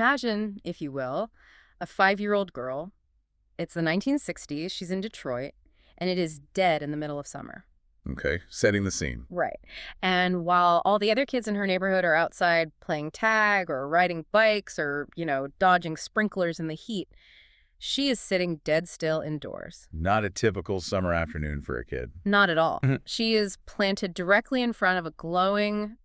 imagine, if you will, a 5-year-old girl. It's the 1960s. She's in Detroit, and it is dead in the middle of summer. Okay, setting the scene. Right. And while all the other kids in her neighborhood are outside playing tag or riding bikes or, dodging sprinklers in the heat, she is sitting dead still indoors. Not a typical summer afternoon for a kid. Not at all. Mhm. She is planted directly in front of a glowing,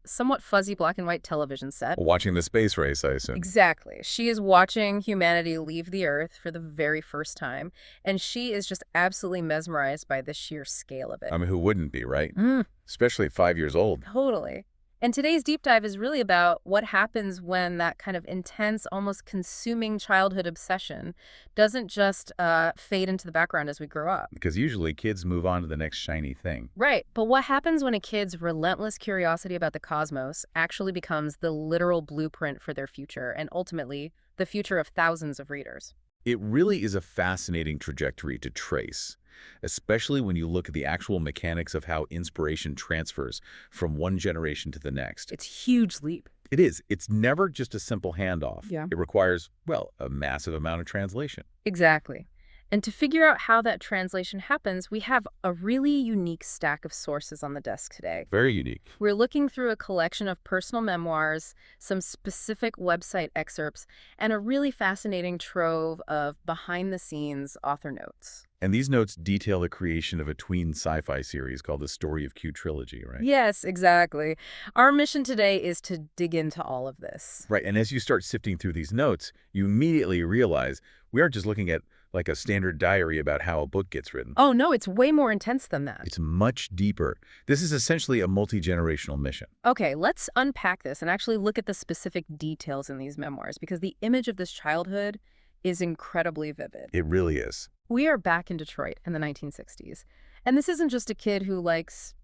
somewhat fuzzy black and white television set. Watching the space race, I assume. Exactly. She is watching humanity leave the Earth for the very first time, and she is just absolutely mesmerized by the sheer scale of it. I mean, who wouldn't be, right? Mm, Especially at 5 years old. totally. And today's deep dive is really about what happens when that kind of intense, almost consuming childhood obsession doesn't just fade into the background as we grow up. Because usually kids move on to the next shiny thing. Right. But what happens when a kid's relentless curiosity about the cosmos actually becomes the literal blueprint for their future and ultimately the future of thousands of readers? It really is a fascinating trajectory to trace, especially when you look at the actual mechanics of how inspiration transfers from one generation to the next. It's a huge leap. It is. It's never just a simple handoff. Yeah. It requires, well, a massive amount of translation. Exactly. And to figure out how that translation happens, we have a really unique stack of sources on the desk today. Very unique. We're looking through a collection of personal memoirs, some specific website excerpts, and a really fascinating trove of behind-the-scenes author notes. And these notes detail the creation of a tween sci-fi series called The Story of Q Trilogy, right? Yes, exactly. Our mission today is to dig into all of this. Right, and as you start sifting through these notes, you immediately realize we aren't just looking at like a standard diary about how a book gets written. Oh, no, it's way more intense than that. It's much deeper. This is essentially a multi-generational mission. Okay, let's unpack this and actually look at the specific details in these memoirs, because the image of this childhood is incredibly vivid. It really is. We are back in Detroit in the 1960s. And this isn't just a kid who likes,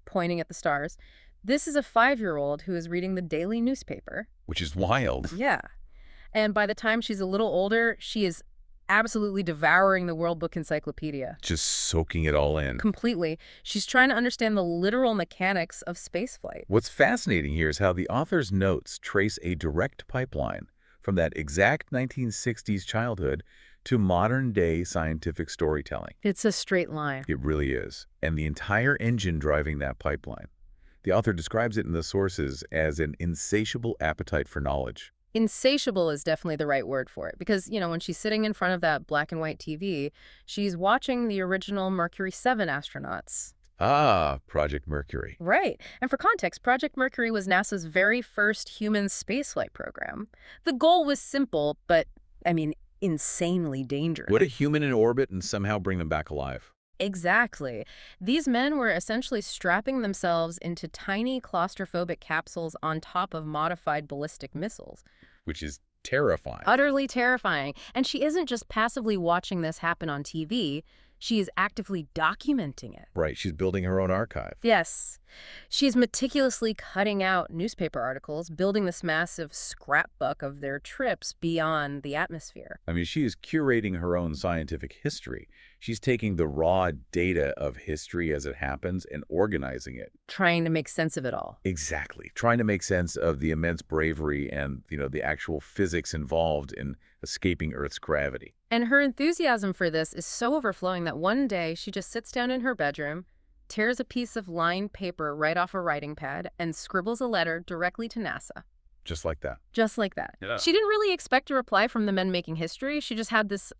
pointing at the stars. This is a 5-year-old who is reading the daily newspaper. Which is wild. Yeah. And by the time she's a little older, she is absolutely devouring the World Book Encyclopedia. Just soaking it all in. Completely. She's trying to understand the literal mechanics of spaceflight. What's fascinating here is how the author's notes trace a direct pipeline from that exact 1960s childhood to modern-day scientific storytelling. It's a straight line. It really is. And the entire engine driving that pipeline. The author describes it in the sources as an insatiable appetite for knowledge. Insatiable is definitely the right word for it, because, when she's sitting in front of that black and white TV, she's watching the original Mercury 7 astronauts. Ah, Project Mercury. Right. And for context, Project Mercury was NASA's very first human spaceflight program. The goal was simple, but, insanely dangerous. Put a human in orbit and somehow bring them back alive. Exactly. These men were essentially strapping themselves into tiny claustrophobic capsules on top of modified ballistic missiles. Which is terrifying. Utterly terrifying. And she isn't just passively watching this happen on TV. She is actively documenting it. Right, she's building her own archive. Yes. She's meticulously cutting out newspaper articles, building this massive scrapbook of their trips beyond the atmosphere. I mean, she is curating her own scientific history. She's taking the raw data of history as it happens and organizing it. Trying to make sense of it all. Exactly. Trying to make sense of the immense bravery and, the actual physics involved in escaping Earth's gravity. And her enthusiasm for this is so overflowing that one day she just sits down in her bedroom, tears a piece of lined paper right off a writing pad, and scribbles a letter directly to NASA. Just like that. Just like that. Yeah. She didn't really expect a reply from the men making history. She just had this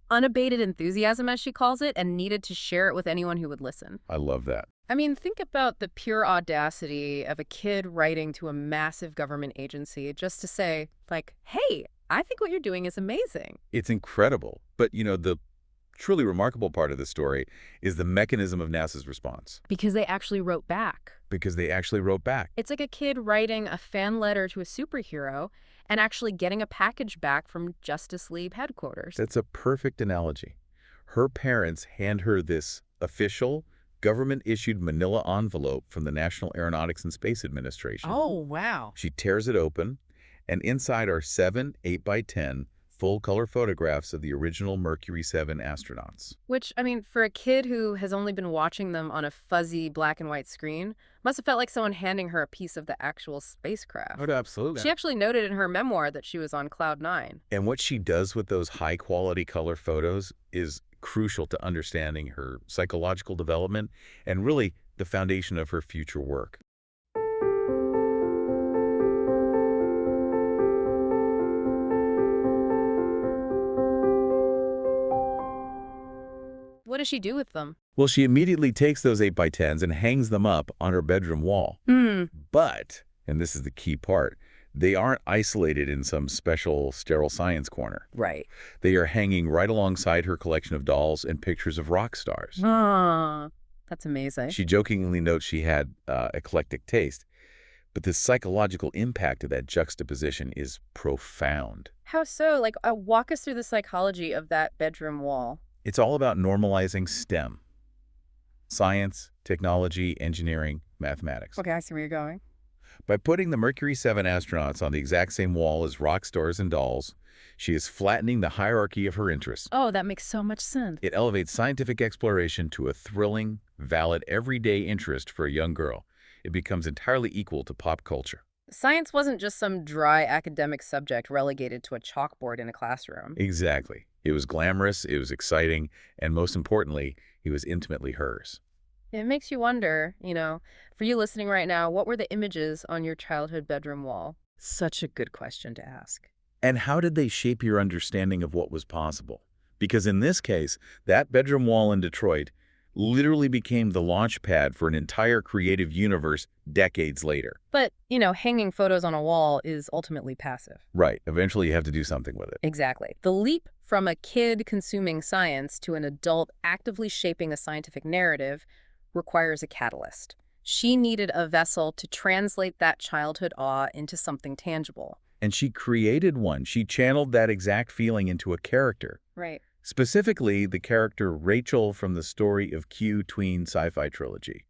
unabated enthusiasm, as she calls it, and needed to share it with anyone who would listen. I love that. Think about the pure audacity of a kid writing to a massive government agency just to say, hey, I think what you're doing is amazing. It's incredible. But, the truly remarkable part of the story is the mechanism of NASA's response. Because they actually wrote back. It's like a kid writing a fan letter to a superhero and actually getting a package back from Justice League headquarters. That's a perfect analogy. Her parents hand her this official, government-issued manila envelope from the National Aeronautics and Space Administration. Oh, wow. She tears it open, and inside are 7 8x10 full-color photographs of the original Mercury 7 astronauts. Which, I mean, for a kid who has only been watching them on a fuzzy black and white screen, must have felt like someone handing her a piece of the actual Oh, spacecraft. absolutely. She actually noted in her memoir that she was on cloud nine. And what she does with those high-quality color photos is crucial to understanding her psychological development and really the foundation of her future work. What does she do with them? Well, she immediately takes those 8 by 10s and hangs them up on her bedroom wall. Hmm. But, and this is the key part, they aren't isolated in some special sterile science corner. Right. They are hanging right alongside her collection of dolls and pictures of rock stars. Ah, that's amazing. She jokingly notes she had eclectic taste, but the psychological impact of that juxtaposition is profound. How so? Like, walk us through the psychology of that bedroom wall. It's all about normalizing STEM: science, technology, engineering, mathematics. Okay, I see where you're going. By putting the Mercury 7 astronauts on the exact same wall as rock stars and dolls, she is flattening the hierarchy of her interests. Oh, that makes so much sense. It elevates scientific exploration to a thrilling, valid, everyday interest for a young girl. It becomes entirely equal to pop culture. Science wasn't just some dry academic subject relegated to a chalkboard in a classroom. Exactly. It was glamorous, it was exciting, and most importantly, it was intimately hers. It makes you wonder, for you listening right now, what were the images on your childhood bedroom wall? Such a good question to ask. And how did they shape your understanding of what was possible? Because in this case, that bedroom wall in Detroit literally became the launch pad for an entire creative universe decades later. But, hanging photos on a wall is ultimately passive. Right. Eventually, you have to do something with it. Exactly. The leap from a kid consuming science to an adult actively shaping a scientific narrative requires a catalyst. She needed a vessel to translate that childhood awe into something tangible. And she created one. She channeled that exact feeling into a character. Right. Specifically, the character Rachel from the story of tween sci-fi trilogy.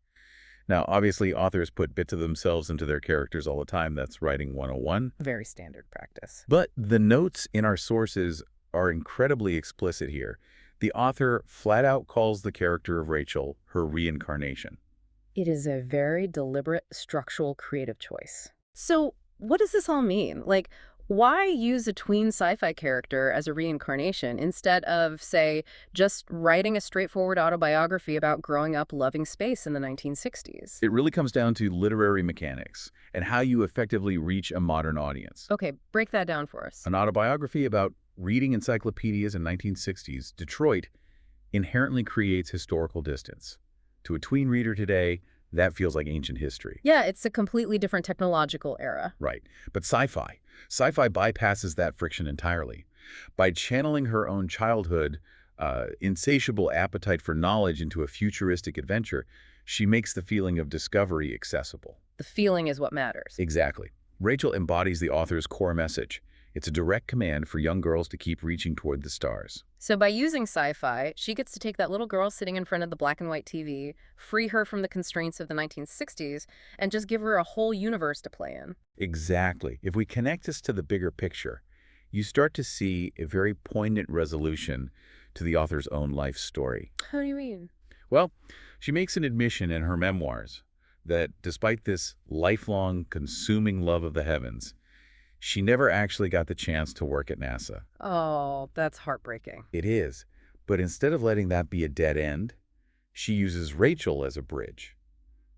Now, obviously, authors put bits of themselves into their characters all the time. That's writing 101. Very standard practice. But the notes in our sources are incredibly explicit here. The author flat out calls the character of Rachel her reincarnation. It is a very deliberate, structural, creative choice. So, what does this all mean? Like, why use a tween sci-fi character as a reincarnation instead of, say, just writing a straightforward autobiography about growing up loving space in the 1960s? It really comes down to literary mechanics and how you effectively reach a modern audience. Okay, break that down for us. An autobiography about reading encyclopedias in 1960s Detroit inherently creates historical distance. To a tween reader today, that feels like ancient history. Yeah, it's a completely different technological era. Right. But sci-fi bypasses that friction entirely. By channeling her own childhood, insatiable appetite for knowledge into a futuristic adventure, she makes the feeling of discovery accessible. The feeling is what matters. Exactly. Rachel embodies the author's core message. It's a direct command for young girls to keep reaching toward the stars. So by using sci-fi, she gets to take that little girl sitting in front of the black and white TV, free her from the constraints of the 1960s, and just give her a whole universe to play in. Exactly. If we connect this to the bigger picture, you start to see a very poignant resolution to the author's own life story. How do you mean? Well, she makes an admission in her memoirs that despite this lifelong, consuming love of the heavens, she never actually got the chance to work at NASA. Oh, that's heartbreaking. It is. But instead of letting that be a dead end, she uses Rachel as a bridge.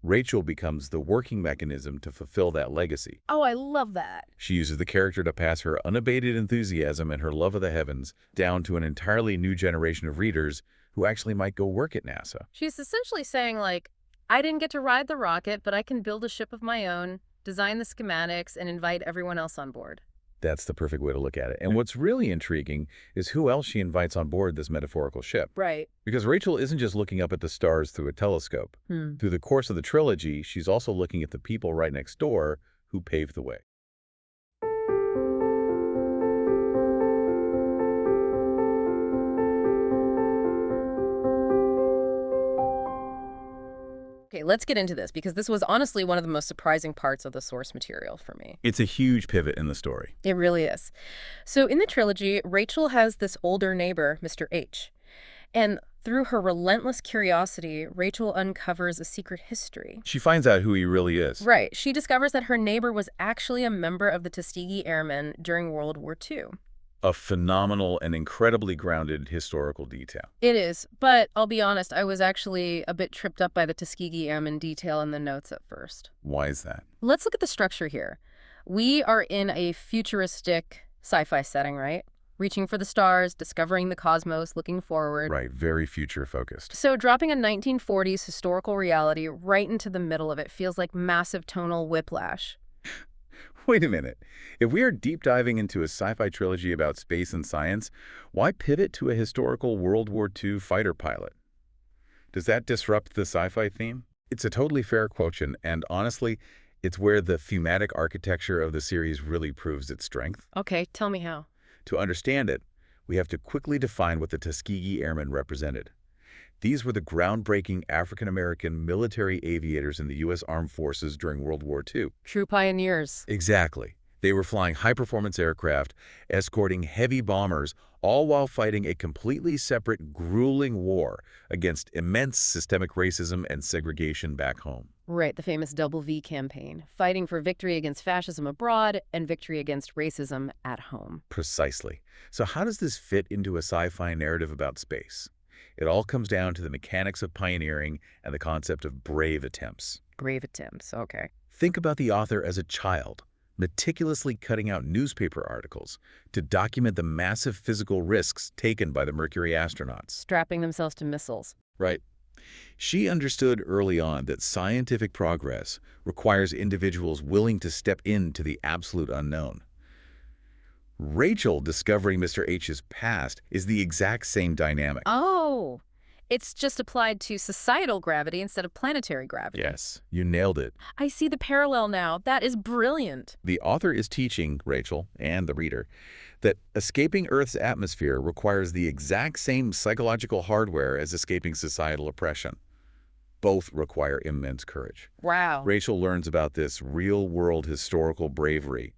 Rachel becomes the working mechanism to fulfill that legacy. Oh, I love that. She uses the character to pass her unabated enthusiasm and her love of the heavens down to an entirely new generation of readers who actually might go work at NASA. She's essentially saying, like, I didn't get to ride the rocket, but I can build a ship of my own, design the schematics, and invite everyone else on board. That's the perfect way to look at it. And what's really intriguing is who else she invites on board this metaphorical ship. Right. Because Rachel isn't just looking up at the stars through a telescope. Through the course of the trilogy, she's also looking at the people right next door who paved the way. Okay, let's get into this because this was honestly one of the most surprising parts of the source material for me. It's a huge pivot in the story. It really is. So in the trilogy, Rachel has this older neighbor, Mr. H. And through her relentless curiosity, Rachel uncovers a secret history. She finds out who he really is. Right. She discovers that her neighbor was actually a member of the Tuskegee Airmen during World War II. A phenomenal and incredibly grounded historical detail. It is, but I'll be honest, I was actually a bit tripped up by the Tuskegee Airmen detail in the notes at first. Why is that? Let's look at the structure here. We are in a futuristic sci-fi setting, right? Reaching for the stars, discovering the cosmos, looking forward. Right, very future-focused. So dropping a 1940s historical reality right into the middle of it feels like massive tonal whiplash. Wait a minute. If we are deep diving into a sci-fi trilogy about space and science, why pivot to a historical World War II fighter pilot? Does that disrupt the sci-fi theme? It's a totally fair question, and honestly, it's where the thematic architecture of the series really proves its strength. Okay, tell me how. To understand it, we have to quickly define what the Tuskegee Airmen represented. These were the groundbreaking African-American military aviators in the U.S. Armed Forces during World War II. True pioneers. Exactly. They were flying high-performance aircraft, escorting heavy bombers, all while fighting a completely separate, grueling war against immense systemic racism and segregation back home. Right, the famous Double V campaign, fighting for victory against fascism abroad and victory against racism at home. Precisely. So how does this fit into a sci-fi narrative about space? It all comes down to the mechanics of pioneering and the concept of brave attempts. Brave attempts, okay. Think about the author as a child, meticulously cutting out newspaper articles to document the massive physical risks taken by the Mercury astronauts. Strapping themselves to missiles. Right. She understood early on that scientific progress requires individuals willing to step into the absolute unknown. Rachel discovering Mr. H's past is the exact same dynamic. Oh, it's just applied to societal gravity instead of planetary gravity. Yes, you nailed it. I see the parallel now. That is brilliant. The author is teaching Rachel and the reader that escaping Earth's atmosphere requires the exact same psychological hardware as escaping societal oppression. Both require immense courage. Wow. Rachel learns about this real-world historical bravery,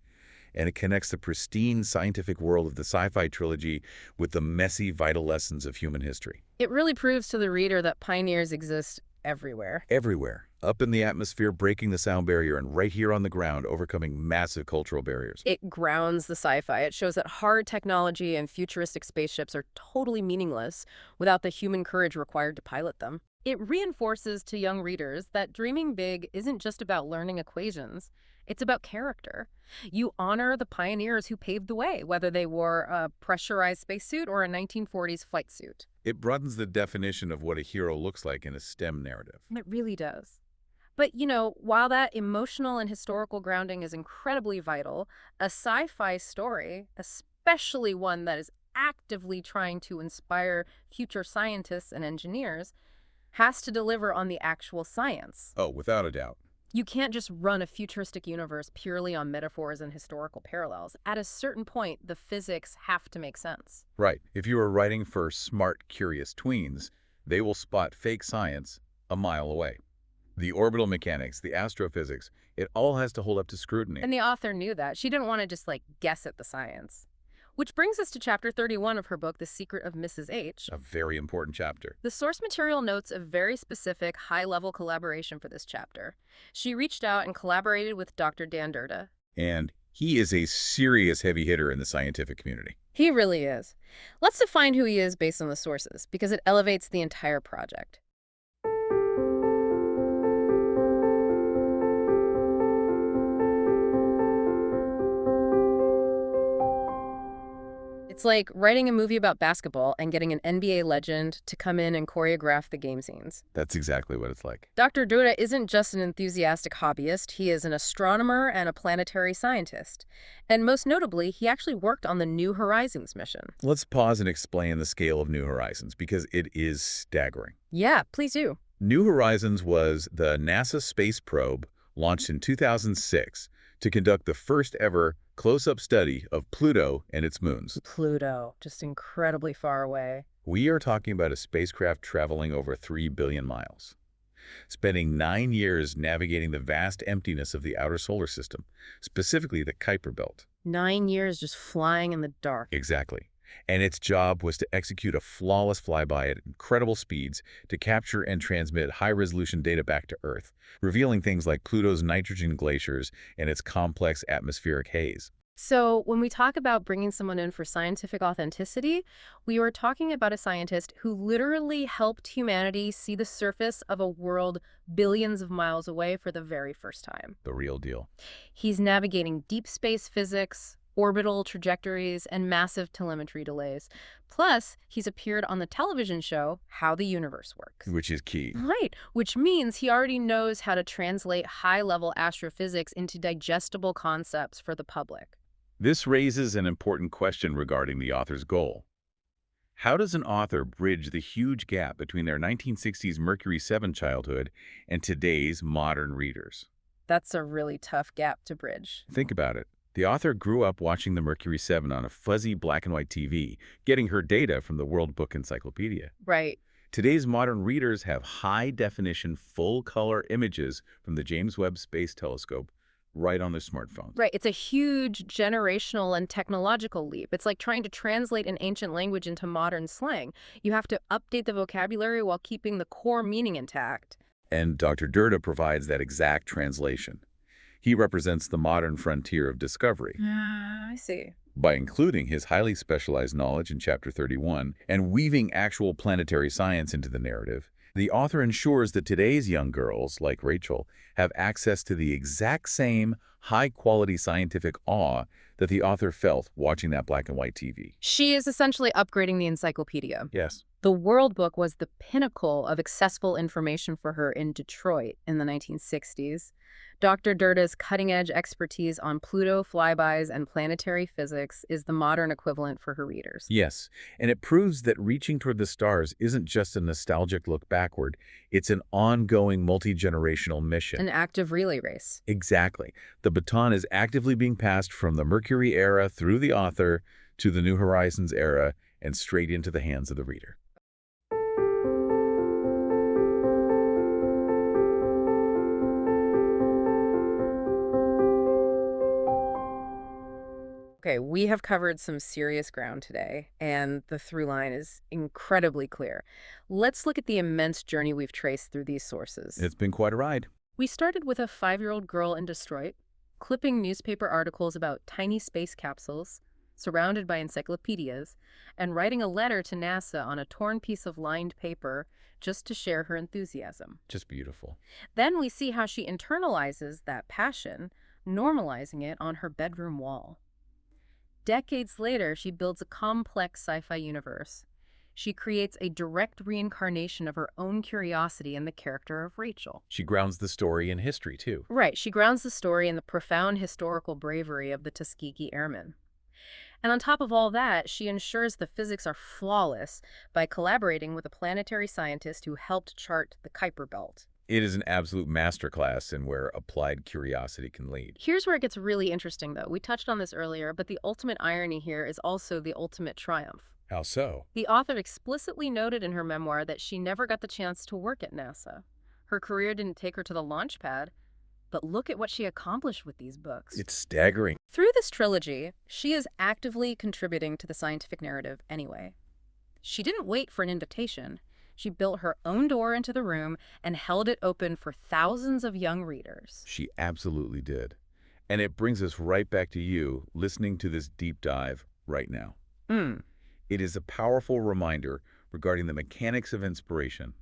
and it connects the pristine scientific world of the sci-fi trilogy with the messy, vital lessons of human history. It really proves to the reader that pioneers exist everywhere. Everywhere, up in the atmosphere, breaking the sound barrier, and right here on the ground, overcoming massive cultural barriers. It grounds the sci-fi. It shows that hard technology and futuristic spaceships are totally meaningless without the human courage required to pilot them. It reinforces to young readers that dreaming big isn't just about learning equations. It's about character. You honor the pioneers who paved the way, whether they wore a pressurized spacesuit or a 1940s flight suit. It broadens the definition of what a hero looks like in a STEM narrative. It really does. But, while that emotional and historical grounding is incredibly vital, a sci-fi story, especially one that is actively trying to inspire future scientists and engineers, has to deliver on the actual science. Oh, without a doubt. You can't just run a futuristic universe purely on metaphors and historical parallels. At a certain point, the physics have to make sense. Right. If you are writing for smart, curious tweens, they will spot fake science a mile away. The orbital mechanics, the astrophysics, it all has to hold up to scrutiny. And the author knew that. She didn't want to just, guess at the science. Which brings us to chapter 31 of her book, The Secret of Mrs. H. A very important chapter. The source material notes a very specific, high-level collaboration for this chapter. She reached out and collaborated with Dr. Dan Durda. And he is a serious heavy hitter in the scientific community. He really is. Let's define who he is based on the sources, because it elevates the entire project. It's like writing a movie about basketball and getting an NBA legend to come in and choreograph the game scenes. That's exactly what it's like. Dr. Durda isn't just an enthusiastic hobbyist, he is an astronomer and a planetary scientist. And most notably, he actually worked on the New Horizons mission. Let's pause and explain the scale of New Horizons, because it is staggering. Yeah, please do. New Horizons was the NASA space probe launched in 2006 to conduct the first ever close-up study of Pluto and its moons. Pluto, just incredibly far away. We are talking about a spacecraft traveling over 3 billion miles. spending 9 years navigating the vast emptiness of the outer solar system, specifically the Kuiper Belt. 9 years just flying in the dark. Exactly. And its job was to execute a flawless flyby at incredible speeds to capture and transmit high-resolution data back to Earth, revealing things like Pluto's nitrogen glaciers and its complex atmospheric haze. So when we talk about bringing someone in for scientific authenticity, we were talking about a scientist who literally helped humanity see the surface of a world billions of miles away for the very first time. The real deal. He's navigating deep space physics, orbital trajectories, and massive telemetry delays. Plus, he's appeared on the television show How the Universe Works. Which is key. Right, which means he already knows how to translate high-level astrophysics into digestible concepts for the public. This raises an important question regarding the author's goal. How does an author bridge the huge gap between their 1960s Mercury 7 childhood and today's modern readers? That's a really tough gap to bridge. Think about it. The author grew up watching the Mercury 7 on a fuzzy black and white TV, getting her data from the World Book Encyclopedia. Right. Today's modern readers have high-definition, full-color images from the James Webb Space Telescope right on their smartphones. Right. It's a huge generational and technological leap. It's like trying to translate an ancient language into modern slang. You have to update the vocabulary while keeping the core meaning intact. And Dr. Durda provides that exact translation. He represents the modern frontier of discovery. I see. By including his highly specialized knowledge in Chapter 31 and weaving actual planetary science into the narrative, the author ensures that today's young girls, like Rachel, have access to the exact same high-quality scientific awe that the author felt watching that black and white TV. She is essentially upgrading the encyclopedia. Yes. The World Book was the pinnacle of accessible information for her in Detroit in the 1960s. Dr. Durda's cutting-edge expertise on Pluto flybys and planetary physics is the modern equivalent for her readers. Yes, and it proves that reaching toward the stars isn't just a nostalgic look backward. It's an ongoing multi-generational mission. An active relay race. Exactly. The baton is actively being passed from the Mercury era through the author to the New Horizons era and straight into the hands of the reader. Okay, we have covered some serious ground today, and the through line is incredibly clear. Let's look at the immense journey we've traced through these sources. It's been quite a ride. We started with a 5-year-old girl in Detroit, clipping newspaper articles about tiny space capsules, surrounded by encyclopedias, and writing a letter to NASA on a torn piece of lined paper just to share her enthusiasm. Just beautiful. Then we see how she internalizes that passion, normalizing it on her bedroom wall. Decades later, she builds a complex sci-fi universe. She creates a direct reincarnation of her own curiosity in the character of Rachel. She grounds the story in history, too. Right, she grounds the story in the profound historical bravery of the Tuskegee Airmen. And on top of all that, she ensures the physics are flawless by collaborating with a planetary scientist who helped chart the Kuiper Belt. It is an absolute masterclass in where applied curiosity can lead. Here's where it gets really interesting, though. We touched on this earlier, but the ultimate irony here is also the ultimate triumph. How so? The author explicitly noted in her memoir that she never got the chance to work at NASA. Her career didn't take her to the launch pad, but look at what she accomplished with these books. It's staggering. Through this trilogy, she is actively contributing to the scientific narrative anyway. She didn't wait for an invitation. She built her own door into the room and held it open for thousands of young readers. She absolutely did. And it brings us right back to you listening to this deep dive right now. It is a powerful reminder regarding the mechanics of inspiration.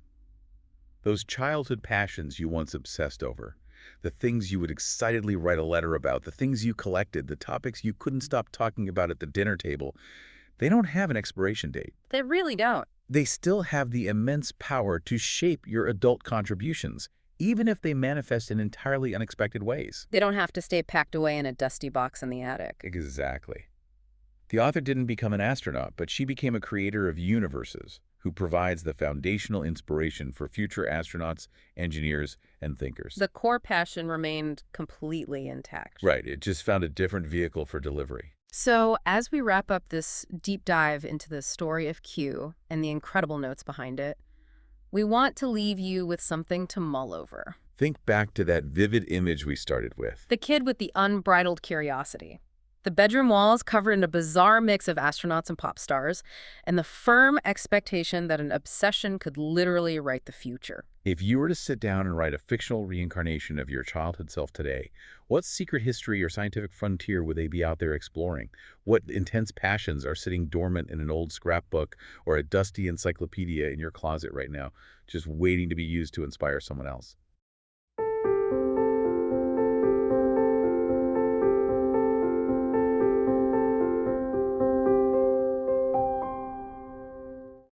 Those childhood passions you once obsessed over, the things you would excitedly write a letter about, the things you collected, the topics you couldn't stop talking about at the dinner table, they don't have an expiration date. They really don't. They still have the immense power to shape your adult contributions, even if they manifest in entirely unexpected ways. They don't have to stay packed away in a dusty box in the attic. Exactly. The author didn't become an astronaut, but she became a creator of universes who provides the foundational inspiration for future astronauts, engineers, and thinkers. The core passion remained completely intact. Right. It just found a different vehicle for delivery. So, as we wrap up this deep dive into the story of Q and the incredible notes behind it, We want to leave you with something to mull over. Think back to that vivid image we started with. The kid with the unbridled curiosity. The bedroom walls covered in a bizarre mix of astronauts and pop stars, and the firm expectation that an obsession could literally write the future. If you were to sit down and write a fictional reincarnation of your childhood self today, what secret history or scientific frontier would they be out there exploring? What intense passions are sitting dormant in an old scrapbook or a dusty encyclopedia in your closet right now, just waiting to be used to inspire someone else?